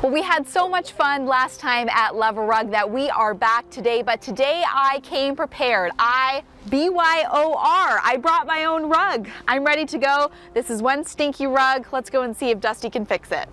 Well, we had so much fun last time at Luv-A-Rug that we are back today, but today I came prepared. BYOR, I brought my own rug. I'm ready to go. This is one stinky rug. Let's go and see if Dusty can fix it.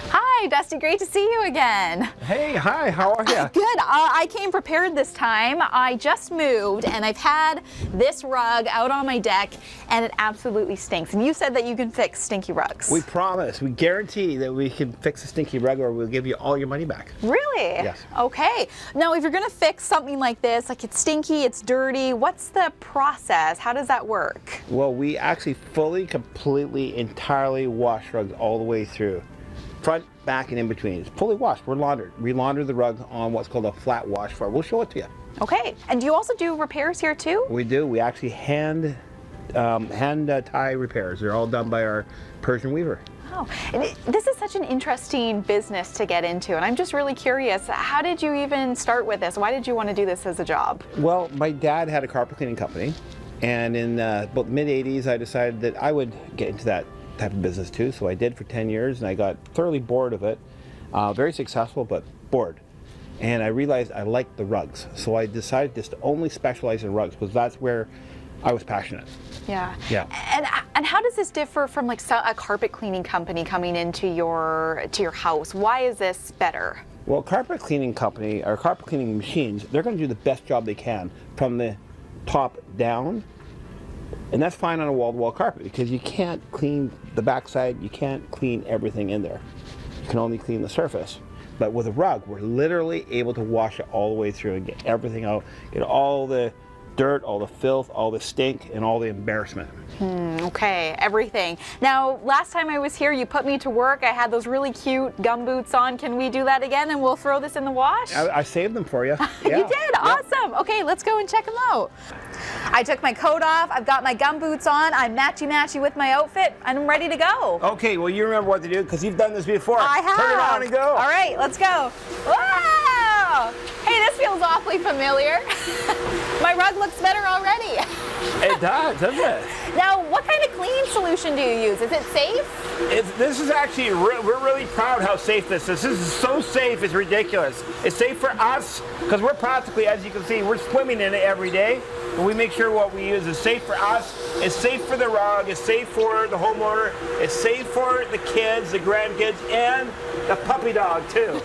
Hi, Dusty, great to see you again. Hey, hi, how are you? Good, I came prepared this time. I just moved and I've had this rug out on my deck and it absolutely stinks. And you said that you can fix stinky rugs. We promise, we guarantee that we can fix a stinky rug or we'll give you all your money back. Really? Yes. Okay. Now, if you're gonna fix something like this, like it's stinky, it's dirty, what's the process? How does that work? Well, we actually fully, completely, entirely wash rugs all the way through. Front, back, and in between. It's fully washed. We're laundered. We launder the rug on what's called a flat wash floor. We'll show it to you. Okay. And do you also do repairs here too? We do. We actually hand tie repairs. They're all done by our Persian weaver. Oh, and this is such an interesting business to get into, and I'm just really curious. How did you even start with this? Why did you want to do this as a job? Well, my dad had a carpet cleaning company, and in about mid-'80s, I decided that I would get into that type of business too. So I did for 10 years, and I got thoroughly bored of it. Very successful, but bored. And I realized I liked the rugs. So I decided just to only specialize in rugs because that's where I was passionate. Yeah. Yeah. And how does this differ from like a carpet cleaning company coming into your house? Why is this better? Well, carpet cleaning company or carpet cleaning machines, they're going to do the best job they can from the top down. And that's fine on a wall-to-wall carpet because you can't clean the backside, you can't clean everything in there. You can only clean the surface. But with a rug, we're literally able to wash it all the way through and get everything out, get all the dirt, all the filth, all the stink, and all the embarrassment. Okay, everything. Now, last time I was here, you put me to work. I had those really cute gum boots on. Can we do that again and we'll throw this in the wash? I saved them for you. Yeah. You did? Awesome. Okay, let's go and check them out. I took my coat off. I've got my gum boots on. I'm matchy-matchy with my outfit, and I'm ready to go. Okay, well, you remember what to do because you've done this before. I have. Turn it on and go. All right, let's go. Wow! Hey, this feels awfully familiar. My rug looks better already. It does, doesn't it? Now, what kind of clean solution do you use? Is it safe? This is actually, we're really proud how safe this is. This is so safe, it's ridiculous. It's safe for us because we're practically, as you can see, we're swimming in it every day. And we make sure what we use is safe for us, it's safe for the rug, it's safe for the homeowner, it's safe for the kids, the grandkids, and the puppy dog too.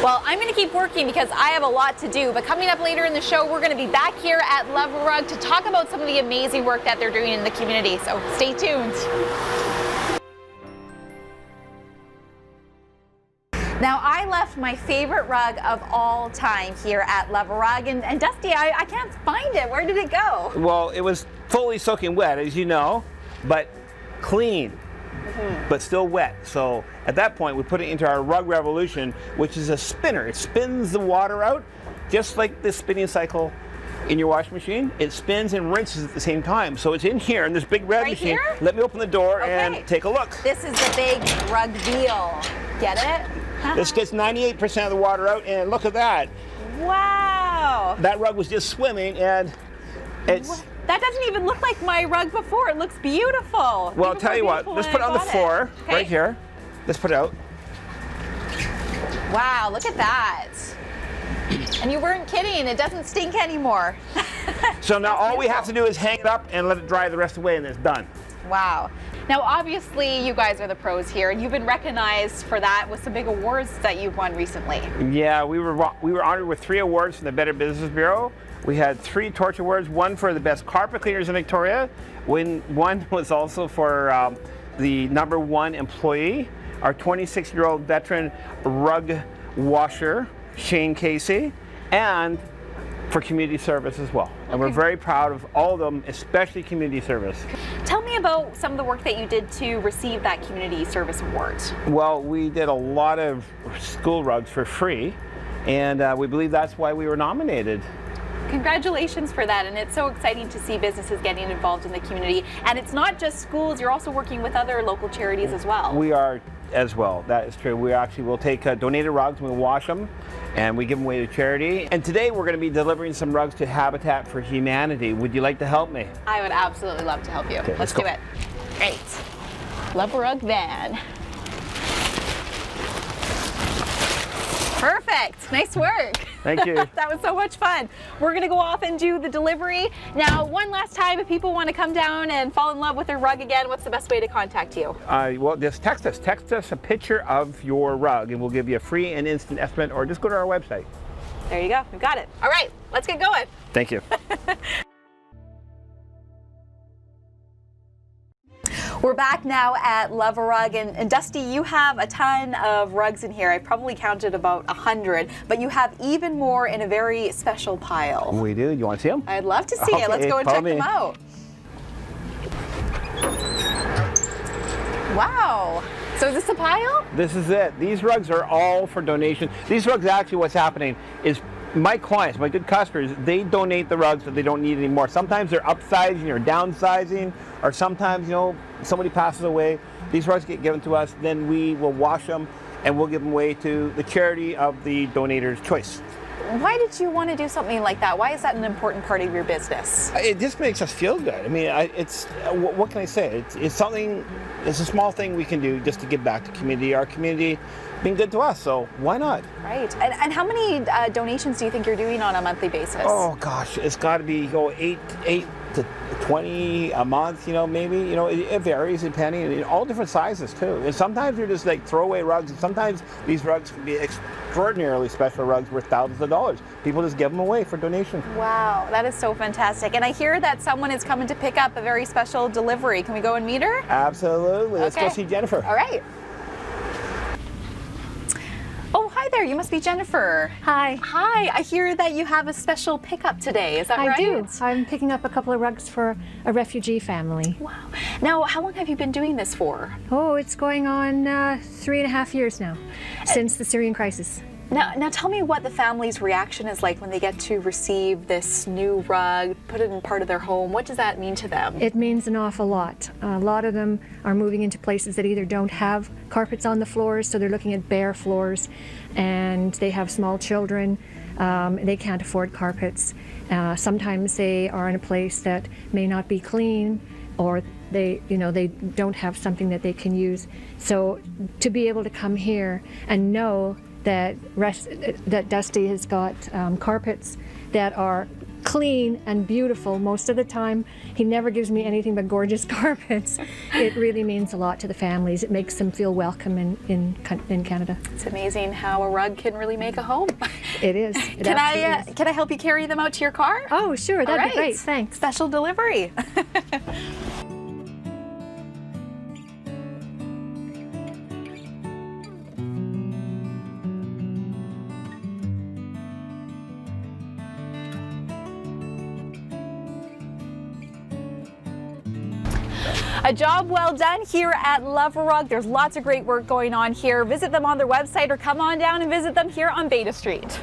Well, I'm going to keep working because I have a lot to do, but coming up later in the show, we're going to be back here at Luv-A-Rug to talk about some of the amazing work that they're doing in the community, so stay tuned. Now, I left my favorite rug of all time here at Luv-A-Rug, and Dusty, I can't find it. Where did it go? Well, it was fully soaking wet, as you know, but clean. But still wet. So at that point, we put it into our Rug Revolution, which is a spinner. It spins the water out, just like the spinning cycle in your washing machine. It spins and rinses at the same time. So it's in here in this big red machine. Here? Let me open the door and take a look. This is the big rug deal. Get it? This gets 98% of the water out, and look at that. Wow. That rug was just swimming, and it's... That doesn't even look like my rug before. It looks beautiful. Well, I'll tell you what. Let's put it on the floor, right here. Let's put it out. Wow, look at that. And you weren't kidding. It doesn't stink anymore. So now all we have to do is hang it up and let it dry the rest of the way, and it's done. Wow. Now, obviously, you guys are the pros here, and you've been recognized for that with some big awards that you've won recently. Yeah, we were honored with 3 awards from the Better Business Bureau. We had 3 Torch Awards, one for the best carpet cleaners in Victoria. One was also for the #1 employee, our 26-year-old veteran rug washer, Shane Casey, and for community service as well. And we're very proud of all of them, especially community service. Tell me about some of the work that you did to receive that community service award. Well, we did a lot of school rugs for free, and we believe that's why we were nominated. Congratulations for that, and it's so exciting to see businesses getting involved in the community. And it's not just schools, you're also working with other local charities as well. We are as well. That is true. We actually will take donated rugs and we'll wash them and we give them away to charity. And today we're going to be delivering some rugs to Habitat for Humanity. Would you like to help me? I would absolutely love to help you. Okay, let's go. do it. Great. Luv-A-Rug van. Perfect. Nice work. Thank you. That was so much fun. We're going to go off and do the delivery. Now, one last time, if people want to come down and fall in love with their rug again, what's the best way to contact you? Well, just text us. Text us a picture of your rug and we'll give you a free and instant estimate, or just go to our website. There you go. We've got it. All right, let's get going. Thank you. We're back now at Luv-A-Rug, and Dusty, you have a ton of rugs in here. I probably counted about 100, but you have even more in a very special pile. We do. You want to see them? I'd love to see it. Let's go and check them out. Wow. So is this a pile? This is it. These rugs are all for donation. These rugs, actually what's happening is my clients, my good customers, they donate the rugs that they don't need anymore. Sometimes they're upsizing or downsizing, or sometimes, you know, somebody passes away. These rugs get given to us, then we will wash them and we'll give them away to the charity of the donator's choice. Why did you want to do something like that? Why is that an important part of your business? It just makes us feel good. I mean, it's what can I say? It's something. It's a small thing we can do just to give back to community. Our community being good to us, so why not? Right. And how many donations do you think you're doing on a monthly basis? Oh gosh, it's got to be 8 to 20 a month. You know, maybe. You know, it varies depending. And all different sizes too. And sometimes they're just like throwaway rugs, and sometimes these rugs can be extraordinarily special rugs worth thousands of dollars. People just give them away for donation. Wow, that is so fantastic. And I hear that someone is coming to pick up a very special delivery. Can we go and meet her? Absolutely. Let's Okay. go see Jennifer. All right. Oh, hi there. You must be Jennifer. Hi. Hi. I hear that you have a special pickup today. Is that right? I do. I'm picking up a couple of rugs for a refugee family. Wow. Now, how long have you been doing this for? Oh, it's going on 3.5 years now, since the Syrian crisis. Now tell me what the family's reaction is like when they get to receive this new rug, put it in part of their home. What does that mean to them? It means an awful lot. A lot of them are moving into places that either don't have carpets on the floors, so they're looking at bare floors, and they have small children. They can't afford carpets. Sometimes they are in a place that may not be clean, or they don't have something that they can use. So to be able to come here and know that Dusty has got carpets that are clean and beautiful most of the time. He never gives me anything but gorgeous carpets. It really means a lot to the families. It makes them feel welcome in Canada. It's amazing how a rug can really make a home. It is. It absolutely is. Can I help you carry them out to your car? Oh, sure. That'd be great. Thanks. Special delivery. A job well done here at Luv-A-Rug. There's lots of great work going on here. Visit them on their website or come on down and visit them here on Beta Street.